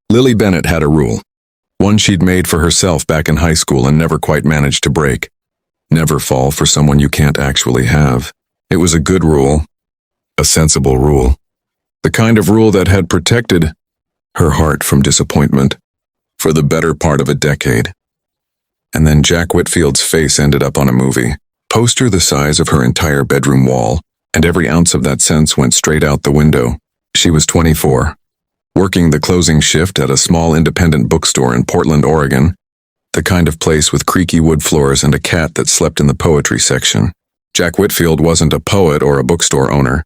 Lily Bennett had a rule. One she'd made for herself back in high school and never quite managed to break. Never fall for someone you can't actually have. It was a good rule. A sensible rule. The kind of rule that had protected her heart from disappointment for the better part of a decade. And then Jack Whitfield's face ended up on a movie. Poster the size of her entire bedroom wall, and every ounce of that sense went straight out the window. She was 24, working the closing shift at a small independent bookstore in Portland, Oregon, the kind of place with creaky wood floors and a cat that slept in the poetry section. Jack Whitfield wasn't a poet or a bookstore owner.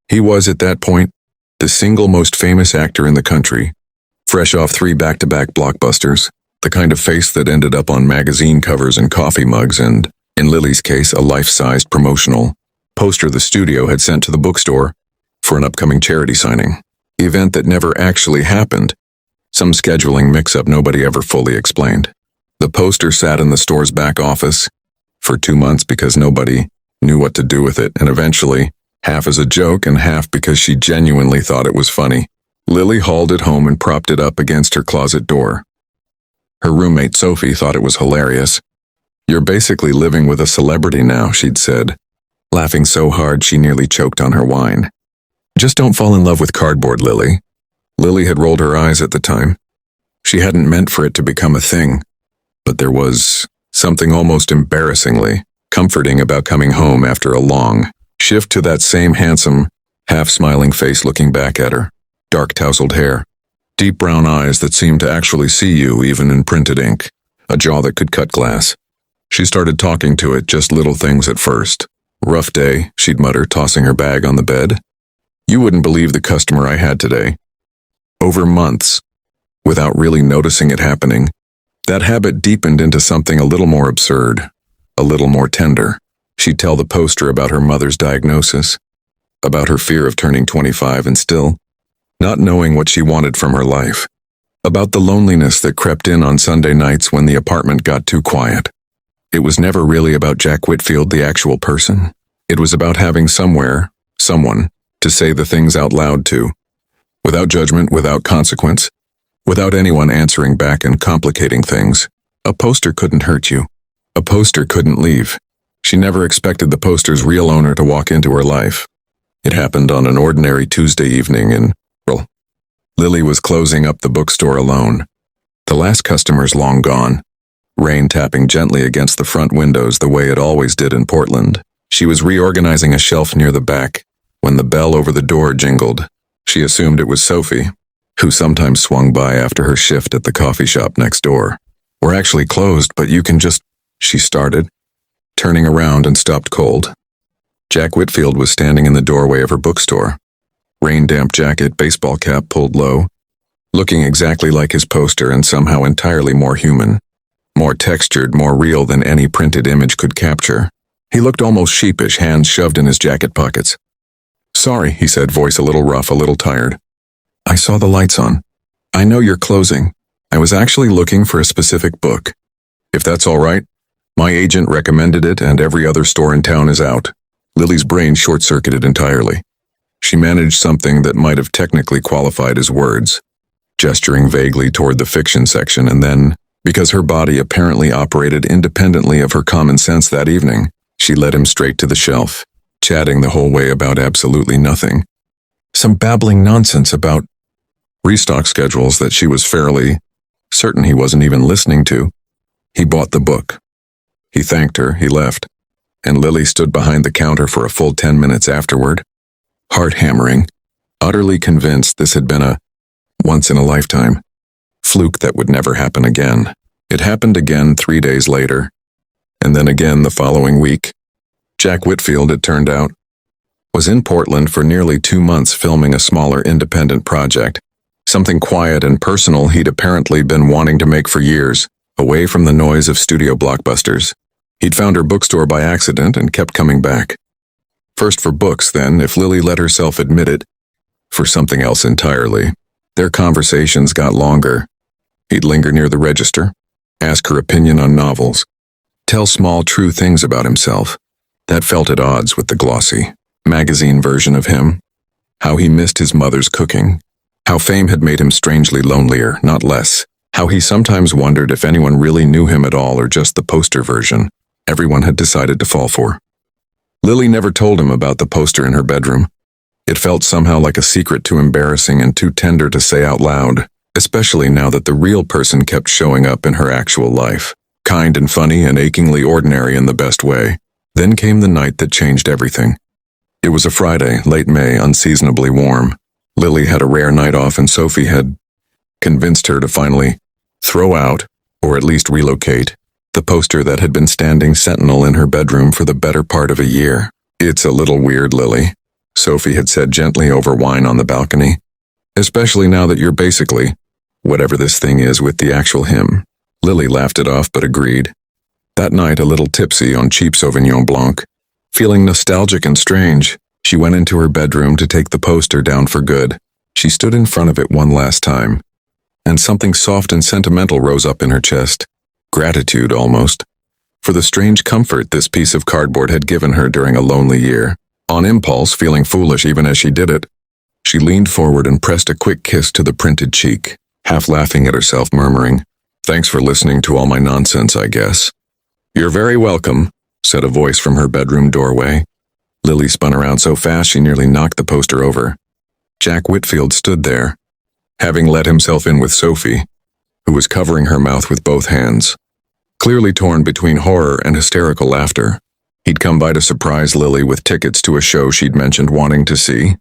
He was, at that point, the single most famous actor in the country, fresh off 3 back-to-back blockbusters, the kind of face that ended up on magazine covers and coffee mugs and, in Lily's case, a life-sized promotional poster the studio had sent to the bookstore for an upcoming charity signing. Event that never actually happened. Some scheduling mix-up nobody ever fully explained. The poster sat in the store's back office for 2 months because nobody knew what to do with it, and eventually, half as a joke and half because she genuinely thought it was funny, Lily hauled it home and propped it up against her closet door. Her roommate Sophie thought it was hilarious. "You're basically living with a celebrity now," she'd said, laughing so hard she nearly choked on her wine. "Just don't fall in love with cardboard, Lily." Lily had rolled her eyes at the time. She hadn't meant for it to become a thing, but there was something almost embarrassingly comforting about coming home after a long shift to that same handsome, half-smiling face looking back at her. Dark tousled hair, deep brown eyes that seemed to actually see you even in printed ink, a jaw that could cut glass. She started talking to it, just little things at first. "Rough day," she'd mutter, tossing her bag on the bed. "You wouldn't believe the customer I had today." Over months, without really noticing it happening, that habit deepened into something a little more absurd, a little more tender. She'd tell the poster about her mother's diagnosis, about her fear of turning 25 and still not knowing what she wanted from her life, about the loneliness that crept in on Sunday nights when the apartment got too quiet. It was never really about Jack Whitfield, the actual person. It was about having somewhere, someone, to say the things out loud to, without judgment, without consequence, without anyone answering back and complicating things. A poster couldn't hurt you. A poster couldn't leave. She never expected the poster's real owner to walk into her life. It happened on an ordinary Tuesday evening in April. Lily was closing up the bookstore alone. The last customer's long gone. Rain tapping gently against the front windows the way it always did in Portland. She was reorganizing a shelf near the back when the bell over the door jingled. She assumed it was Sophie, who sometimes swung by after her shift at the coffee shop next door. "We're actually closed, but you can just," she started, turning around and stopped cold. Jack Whitfield was standing in the doorway of her bookstore. Rain-damp jacket, baseball cap pulled low, looking exactly like his poster and somehow entirely more human. More textured, more real than any printed image could capture. He looked almost sheepish, hands shoved in his jacket pockets. "Sorry," he said, voice a little rough, a little tired. "I saw the lights on. I know you're closing. I was actually looking for a specific book. If that's all right, my agent recommended it and every other store in town is out." Lily's brain short-circuited entirely. She managed something that might have technically qualified as words, gesturing vaguely toward the fiction section, and then, because her body apparently operated independently of her common sense that evening, she led him straight to the shelf, chatting the whole way about absolutely nothing. Some babbling nonsense about restock schedules that she was fairly certain he wasn't even listening to. He bought the book. He thanked her, he left, and Lily stood behind the counter for a full 10 minutes afterward, heart-hammering, utterly convinced this had been a once-in-a-lifetime fluke that would never happen again. It happened again 3 days later, and then again the following week. Jack Whitfield, it turned out, was in Portland for nearly 2 months filming a smaller independent project, something quiet and personal he'd apparently been wanting to make for years, away from the noise of studio blockbusters. He'd found her bookstore by accident and kept coming back. First for books, then, if Lily let herself admit it, for something else entirely. Their conversations got longer. He'd linger near the register, ask her opinion on novels, tell small, true things about himself that felt at odds with the glossy magazine version of him. How he missed his mother's cooking, How fame had made him strangely lonelier, not less. How he sometimes wondered if anyone really knew him at all or just the poster version everyone had decided to fall for. Lily never told him about the poster in her bedroom. It felt somehow like a secret too embarrassing and too tender to say out loud, especially now that the real person kept showing up in her actual life, kind and funny and achingly ordinary in the best way. Then came the night that changed everything. It was a Friday, late May, unseasonably warm. Lily had a rare night off and Sophie had convinced her to finally throw out, or at least relocate, the poster that had been standing sentinel in her bedroom for the better part of a year. "It's a little weird, Lily," Sophie had said gently over wine on the balcony. "Especially now that you're basically whatever this thing is with the actual him." Lily laughed it off but agreed. That night, a little tipsy on cheap Sauvignon Blanc, feeling nostalgic and strange, she went into her bedroom to take the poster down for good. She stood in front of it one last time, and something soft and sentimental rose up in her chest. Gratitude, almost, for the strange comfort this piece of cardboard had given her during a lonely year. On impulse, feeling foolish even as she did it, she leaned forward and pressed a quick kiss to the printed cheek, half laughing at herself, murmuring, "Thanks for listening to all my nonsense, I guess." "You're very welcome," said a voice from her bedroom doorway. Lily spun around so fast she nearly knocked the poster over. Jack Whitfield stood there, having let himself in with Sophie, who was covering her mouth with both hands, clearly torn between horror and hysterical laughter. He'd come by to surprise Lily with tickets to a show she'd mentioned wanting to see,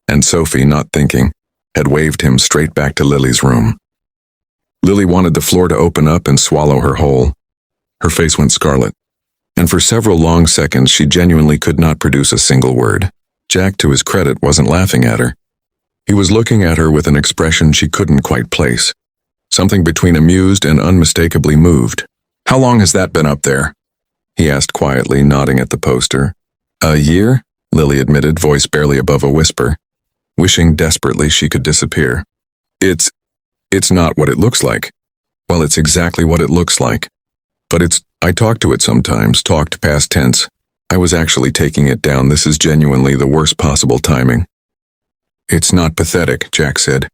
and Sophie, not thinking, had waved him straight back to Lily's room. Lily wanted the floor to open up and swallow her whole. Her face went scarlet, and for several long seconds she genuinely could not produce a single word. Jack, to his credit, wasn't laughing at her. He was looking at her with an expression she couldn't quite place, something between amused and unmistakably moved. "How long has that been up there?" he asked quietly, nodding at the poster. "A year?" Lily admitted, voice barely above a whisper, wishing desperately she could disappear. It's not what it looks like." "Well, it's exactly what it looks like. But I talk to it sometimes, talked past tense. I was actually taking it down. This is genuinely the worst possible timing." "It's not pathetic," Jack said,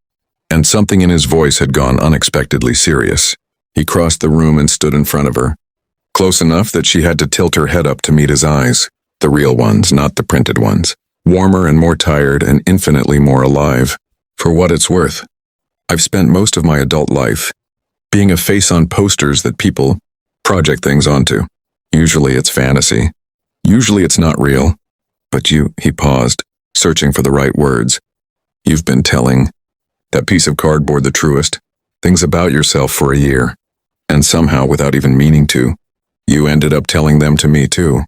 and something in his voice had gone unexpectedly serious. He crossed the room and stood in front of her, close enough that she had to tilt her head up to meet his eyes, the real ones, not the printed ones, warmer and more tired and infinitely more alive. "For what it's worth, I've spent most of my adult life being a face on posters that people project things onto. Usually it's fantasy. Usually it's not real. But he paused, searching for the right words. "You've been telling that piece of cardboard the truest things about yourself for a year. And somehow, without even meaning to, you ended up telling them to me too.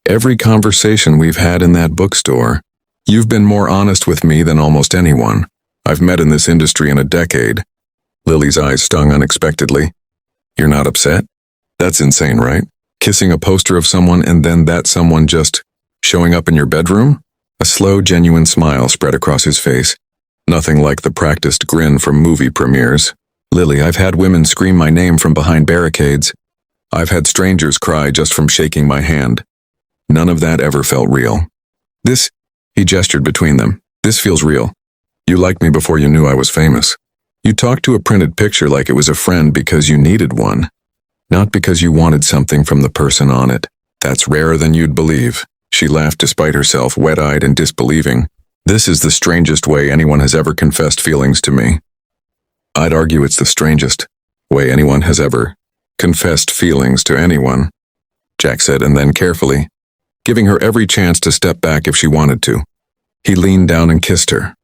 Every conversation we've had in that bookstore, you've been more honest with me than almost anyone I've met in this industry in a decade." Lily's eyes stung unexpectedly. "You're not upset? That's insane, right? Kissing a poster of someone and then that someone just showing up in your bedroom?" A slow, genuine smile spread across his face. Nothing like the practiced grin from movie premieres. "Lily, I've had women scream my name from behind barricades. I've had strangers cry just from shaking my hand. None of that ever felt real. This," he gestured between them, "this feels real. You liked me before you knew I was famous. You talked to a printed picture like it was a friend because you needed one, not because you wanted something from the person on it. That's rarer than you'd believe." She laughed despite herself, wet-eyed and disbelieving. "This is the strangest way anyone has ever confessed feelings to me. I'd argue it's the strangest way anyone has ever confessed feelings to anyone," Jack said, and then carefully, giving her every chance to step back if she wanted to, he leaned down and kissed her.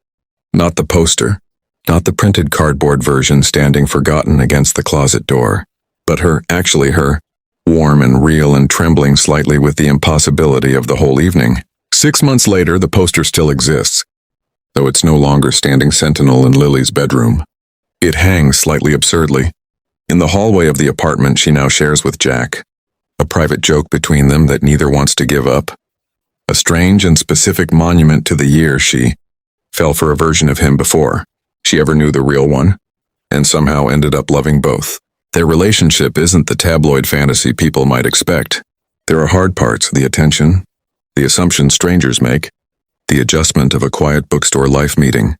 Not the poster, not the printed cardboard version standing forgotten against the closet door, but her, warm and real and trembling slightly with the impossibility of the whole evening. 6 months later, the poster still exists, though it's no longer standing sentinel in Lily's bedroom. It hangs slightly absurdly in the hallway of the apartment she now shares with Jack, a private joke between them that neither wants to give up, a strange and specific monument to the year she fell for a version of him before she ever knew the real one, and somehow ended up loving both. Their relationship isn't the tabloid fantasy people might expect. There are hard parts: the attention, the assumptions strangers make, the adjustment of a quiet bookstore life meeting.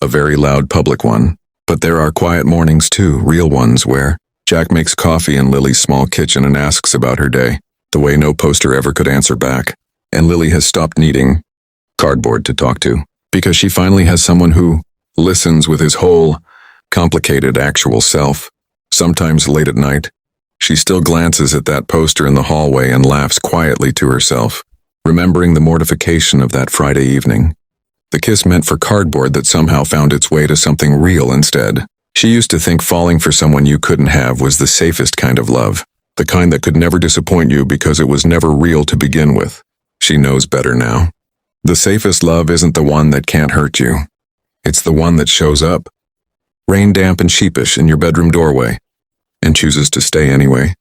A very loud public one. But there are quiet mornings too, real ones where Jack makes coffee in Lily's small kitchen and asks about her day, the way no poster ever could answer back. And Lily has stopped needing cardboard to talk to, because she finally has someone who listens with his whole, complicated actual self. Sometimes late at night, she still glances at that poster in the hallway and laughs quietly to herself, remembering the mortification of that Friday evening. The kiss meant for cardboard that somehow found its way to something real instead. She used to think falling for someone you couldn't have was the safest kind of love, the kind that could never disappoint you because it was never real to begin with. She knows better now. The safest love isn't the one that can't hurt you. It's the one that shows up, rain damp and sheepish in your bedroom doorway, and chooses to stay anyway.